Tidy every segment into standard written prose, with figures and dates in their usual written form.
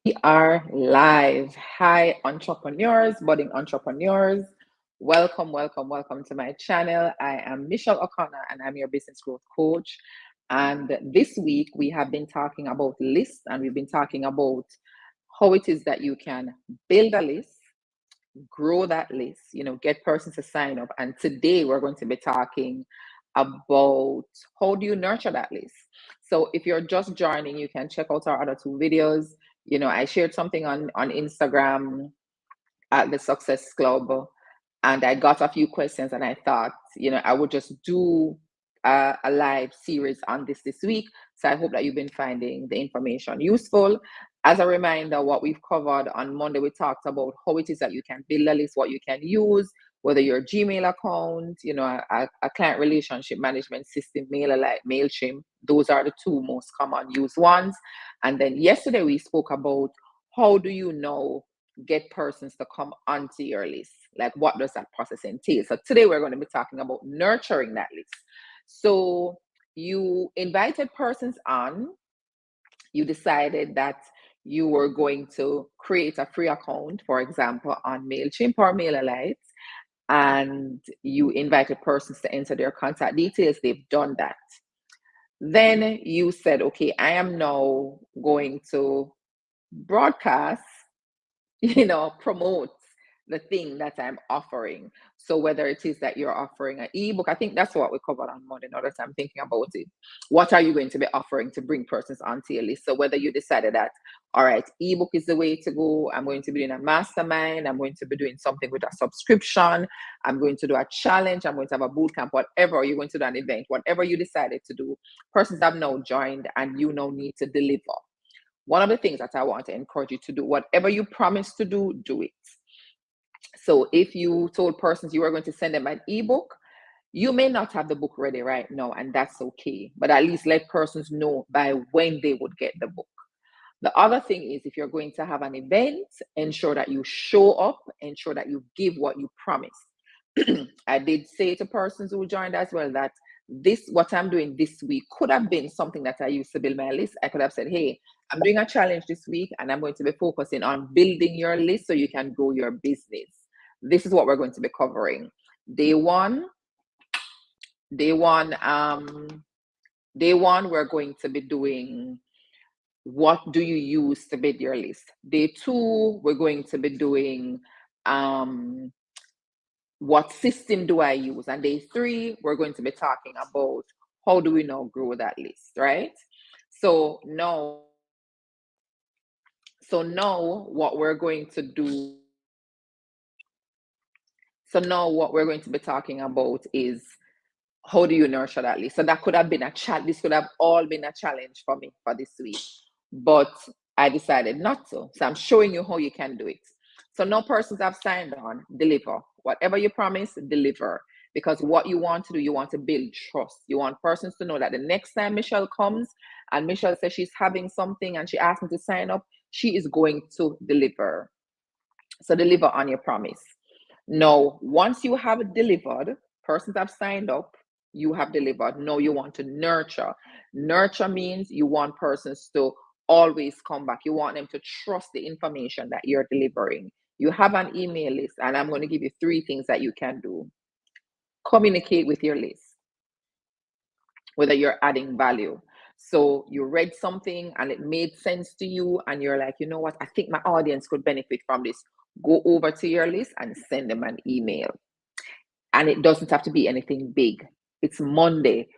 We are live. Hi, entrepreneurs, budding entrepreneurs. Welcome, welcome, welcome to my channel. I am Michelle O'Connor and I'm your business growth coach. And this week we have been talking about lists and we've been talking about how it is that you can build a list, grow that list, get persons to sign up. And today we're going to be talking about how do you nurture that list. So if you're just joining, you can check out our other two videos. I shared something on Instagram at the Success Club, and I got a few questions, and I thought, I would just do a live series on this week. So I hope that you've been finding the information useful. As a reminder, what we've covered on Monday, we talked about how it is that you can build a list, what you can use, whether your Gmail account, a client relationship management system, mailer like MailChimp. Those are the two most common used ones. And then yesterday we spoke about how do you know get persons to come onto your list? Like, what does that process entail? So today we're going to be talking about nurturing that list. So you invited persons on, you decided that you were going to create a free account, for example, on MailChimp or MailerLite, and you invited persons to enter their contact details. They've done that. Then you said, okay, I am now going to broadcast, promote the thing that I'm offering. So whether it is that you're offering an ebook, I think that's what we covered on Monday. Now that I'm thinking about it, what are you going to be offering to bring persons onto your list? So whether you decided that, all right, ebook is the way to go, I'm going to be doing a mastermind, I'm going to be doing something with a subscription, I'm going to do a challenge, I'm going to have a boot camp, whatever, you're going to do an event, whatever you decided to do, persons have now joined and you now need to deliver. One of the things that I want to encourage you to do, whatever you promise to do, do it. So if you told persons you were going to send them an ebook, you may not have the book ready right now, and that's okay. But at least let persons know by when they would get the book. The other thing is, if you're going to have an event, ensure that you show up, ensure that you give what you promised. I did say to persons who joined as well that what I'm doing this week could have been something that I used to build my list. I could have said, hey, I'm doing a challenge this week and I'm going to be focusing on building your list so you can grow your business. This is what we're going to be covering. Day one, we're going to be doing what do you use to build your list. Day two, we're going to be doing what system do I use? And day three, we're going to be talking about how do we now grow that list, right? So now what we're going to do. So now what we're going to be talking about is how do you nurture that list? So that could have been a challenge. This could have all been a challenge for me for this week, but I decided not to. So I'm showing you how you can do it. So no persons have signed on, deliver. Whatever you promise, deliver. Because what you want to do, you want to build trust. You want persons to know that the next time Michelle comes and Michelle says she's having something and she asks me to sign up, she is going to deliver. So deliver on your promise. Now, once you have delivered, persons have signed up, you have delivered. Now you want to nurture. Nurture means you want persons to always come back. You want them to trust the information that you're delivering. You have an email list, and I'm going to give you 3 things that you can do. Communicate with your list, whether you're adding value. So you read something and it made sense to you, and you're like, you know what, I think my audience could benefit from this. Go over to your list and send them an email. And it doesn't have to be anything big. It's Monday.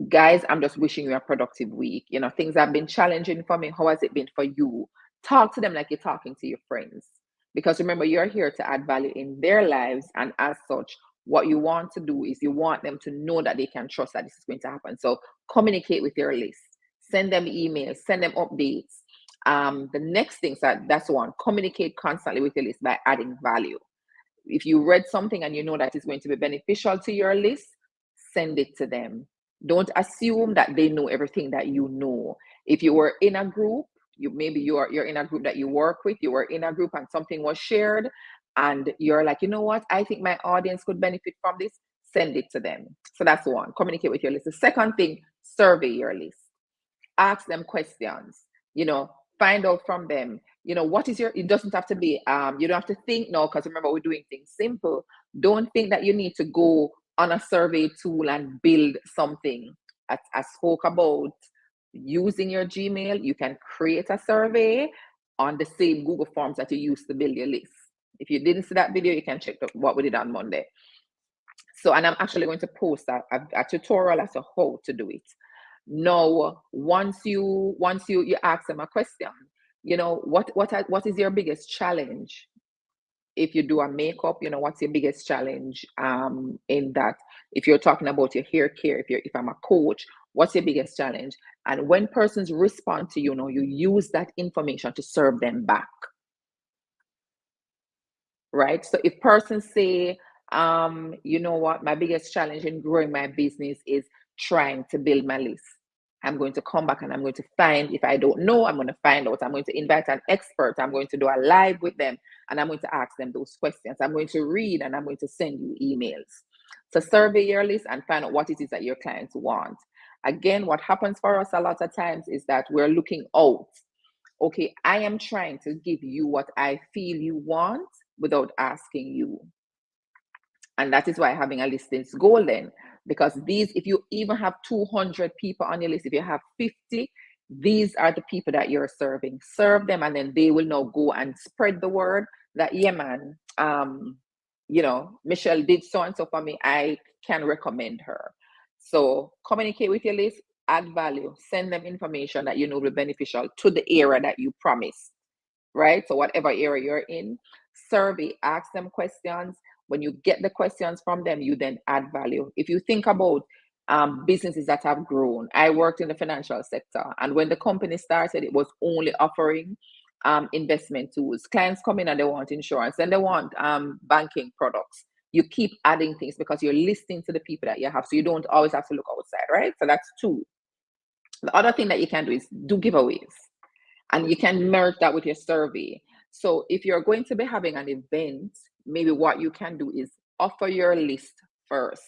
Guys, I'm just wishing you a productive week. Things have been challenging for me. How has it been for you? Talk to them like you're talking to your friends. Because remember, you're here to add value in their lives. And as such, what you want to do is you want them to know that they can trust that this is going to happen. So communicate with your list. Send them emails. Send them updates. The next thing, so that's one. Communicate constantly with your list by adding value. If you read something and you know that it's going to be beneficial to your list, send it to them. Don't assume that they know everything that you know. If you were in a group, you're in a group that you work with, you were in a group and something was shared, and you're like, you know what, I think my audience could benefit from this, send it to them. So that's one. Communicate with your list. The second thing, survey your list. Ask them questions. Find out from them, what is it doesn't have to be, you don't have to think no, because remember, we're doing things simple. Don't think that you need to go on a survey tool and build something. I spoke about using your Gmail. You can create a survey on the same Google Forms that you use to build your list. If you didn't see that video, you can check what we did on Monday. So, and I'm actually going to post a tutorial as to how to do it. Now, once you ask them a question, what is your biggest challenge? If you do a makeup, what's your biggest challenge in that? If you're talking about your hair care, if I'm a coach, what's your biggest challenge? And when persons respond to you, you use that information to serve them back. Right? So if persons say, you know what, my biggest challenge in growing my business is trying to build my list. I'm going to come back and I'm going to find, if I don't know, I'm going to find out. I'm going to invite an expert. I'm going to do a live with them and I'm going to ask them those questions. I'm going to read and I'm going to send you emails. So survey your list and find out what it is that your clients want. Again, what happens for us a lot of times is that we're looking out. Okay, I am trying to give you what I feel you want without asking you. And that is why having a list is golden, because if you even have 200 people on your list, if you have 50, these are the people that you're serving. Serve them, and then they will now go and spread the word that, yeah, man, Michelle did so and so for me. I can recommend her. So communicate with your list, add value, send them information that will be beneficial to the area that you promised, right? So whatever area you're in, survey, ask them questions. When you get the questions from them, you then add value. If you think about businesses that have grown, I worked in the financial sector, and when the company started, it was only offering investment tools. Clients come in and they want insurance, and they want banking products. You keep adding things because you're listening to the people that you have, so you don't always have to look outside, right? So that's two. The other thing that you can do is do giveaways, and you can merge that with your survey. So if you're going to be having an event, maybe what you can do is offer your list first.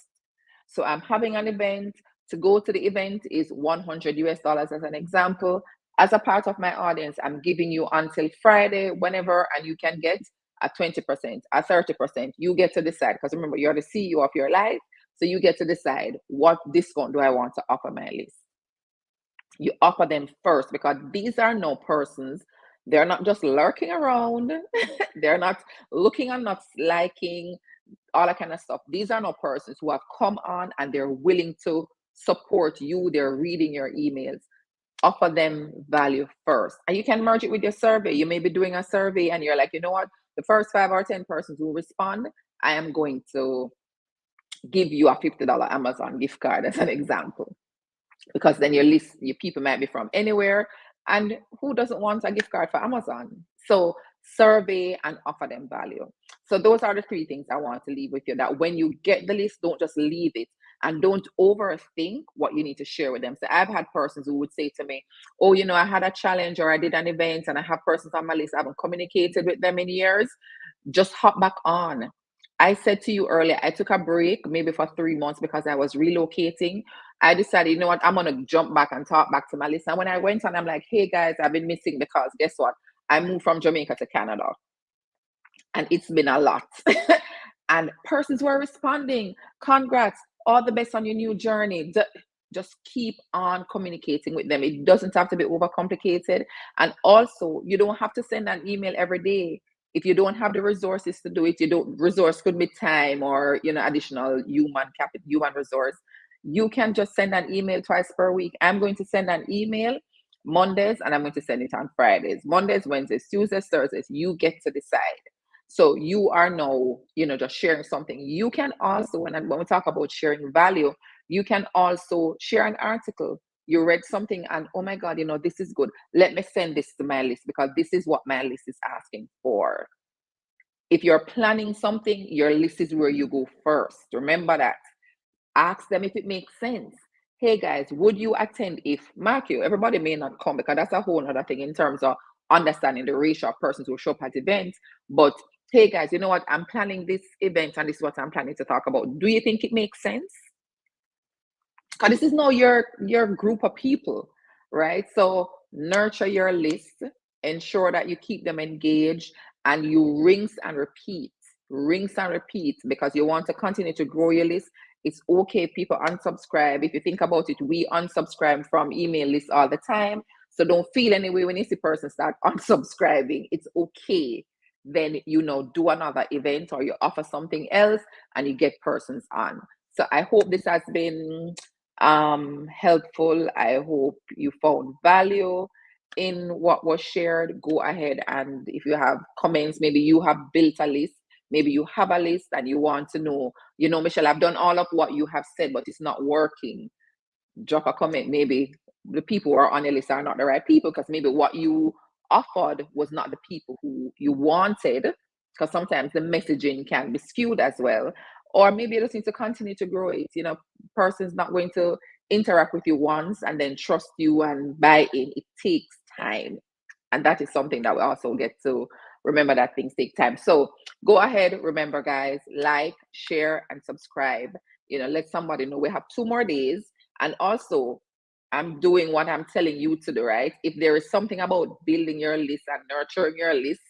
So I'm having an event. To go to the event is $100 as an example. As a part of my audience, I'm giving you until Friday, whenever, and you can get a 20%, a 30%. You get to decide, because remember, you're the CEO of your life. So you get to decide, what discount do I want to offer my list? You offer them first, because these are no persons. They're not just lurking around. They're not looking and not liking, all that kind of stuff. These are no persons who have come on and they're willing to support you. They're reading your emails. Offer them value first. And you can merge it with your survey. You may be doing a survey and you're like, you know what? The first 5 or 10 persons who respond, I am going to give you a $50 Amazon gift card as an example. Because then your people might be from anywhere, and who doesn't want a gift card for Amazon? So survey and offer them value. So those are the 3 things I want to leave with you, that when you get the list, don't just leave it, and don't overthink what you need to share with them. So I've had persons who would say to me, oh, I had a challenge, or I did an event and I have persons on my list, I haven't communicated with them in years. Just hop back on. I said to you earlier, I took a break maybe for 3 months because I was relocating. I decided, you know what, I'm going to jump back and talk back to my list. And when I went on, I'm like, hey guys, I've been missing, because guess what? I moved from Jamaica to Canada. And it's been a lot. And persons were responding, congrats, all the best on your new journey. Just keep on communicating with them. It doesn't have to be overcomplicated. And also, you don't have to send an email every day. If you don't have the resources to do it, resource could be time or additional human resource. You can just send an email twice per week. I'm going to send an email Mondays, and I'm going to send it on Fridays. Mondays, Wednesdays, Tuesdays, Thursdays. You get to decide. So you are now, just sharing something. You can also, when we talk about sharing value, you can also share an article. You read something and, oh my God, this is good. Let me send this to my list, because this is what my list is asking for. If you're planning something, your list is where you go first. Remember that. Ask them if it makes sense. Hey guys, would you attend if everybody may not come, because that's a whole other thing in terms of understanding the ratio of persons who show up at events. But hey guys, you know what? I'm planning this event and this is what I'm planning to talk about. Do you think it makes sense? Because this is now your group of people, right? So nurture your list, ensure that you keep them engaged, and you rinse and repeat, because you want to continue to grow your list. It's okay if people unsubscribe. If you think about it, we unsubscribe from email lists all the time. So don't feel any way when you see person start unsubscribing. It's okay. Then, do another event or you offer something else and you get persons on. So I hope this has been helpful. I hope you found value in what was shared. Go ahead, and if you have comments, maybe you have built a list, maybe you have a list and you want to know, Michelle, I've done all of what you have said, but it's not working. Drop a comment. Maybe the people who are on your list are not the right people, because maybe what you offered was not the people who you wanted, because sometimes the messaging can be skewed as well. Or maybe you just need to continue to grow it. Person's not going to interact with you once and then trust you and buy in. It takes time. And that is something that we also get to remember, that things take time. So go ahead, remember, guys, like, share, and subscribe. Let somebody know we have 2 more days. And also, I'm doing what I'm telling you to do, right? If there is something about building your list and nurturing your list,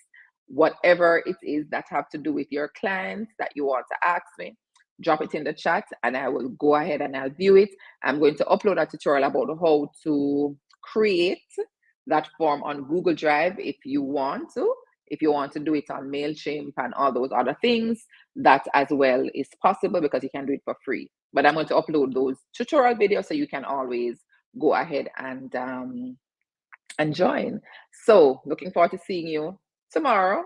whatever it is that have to do with your clients that you want to ask me, drop it in the chat and I will go ahead and I'll view it. I'm going to upload a tutorial about how to create that form on Google Drive if you want to. If you want to do it on MailChimp and all those other things, that as well is possible, because you can do it for free. But I'm going to upload those tutorial videos so you can always go ahead and join. So looking forward to seeing you tomorrow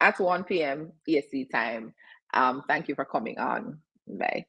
at 1 p.m. EST time. Thank you for coming on. Bye.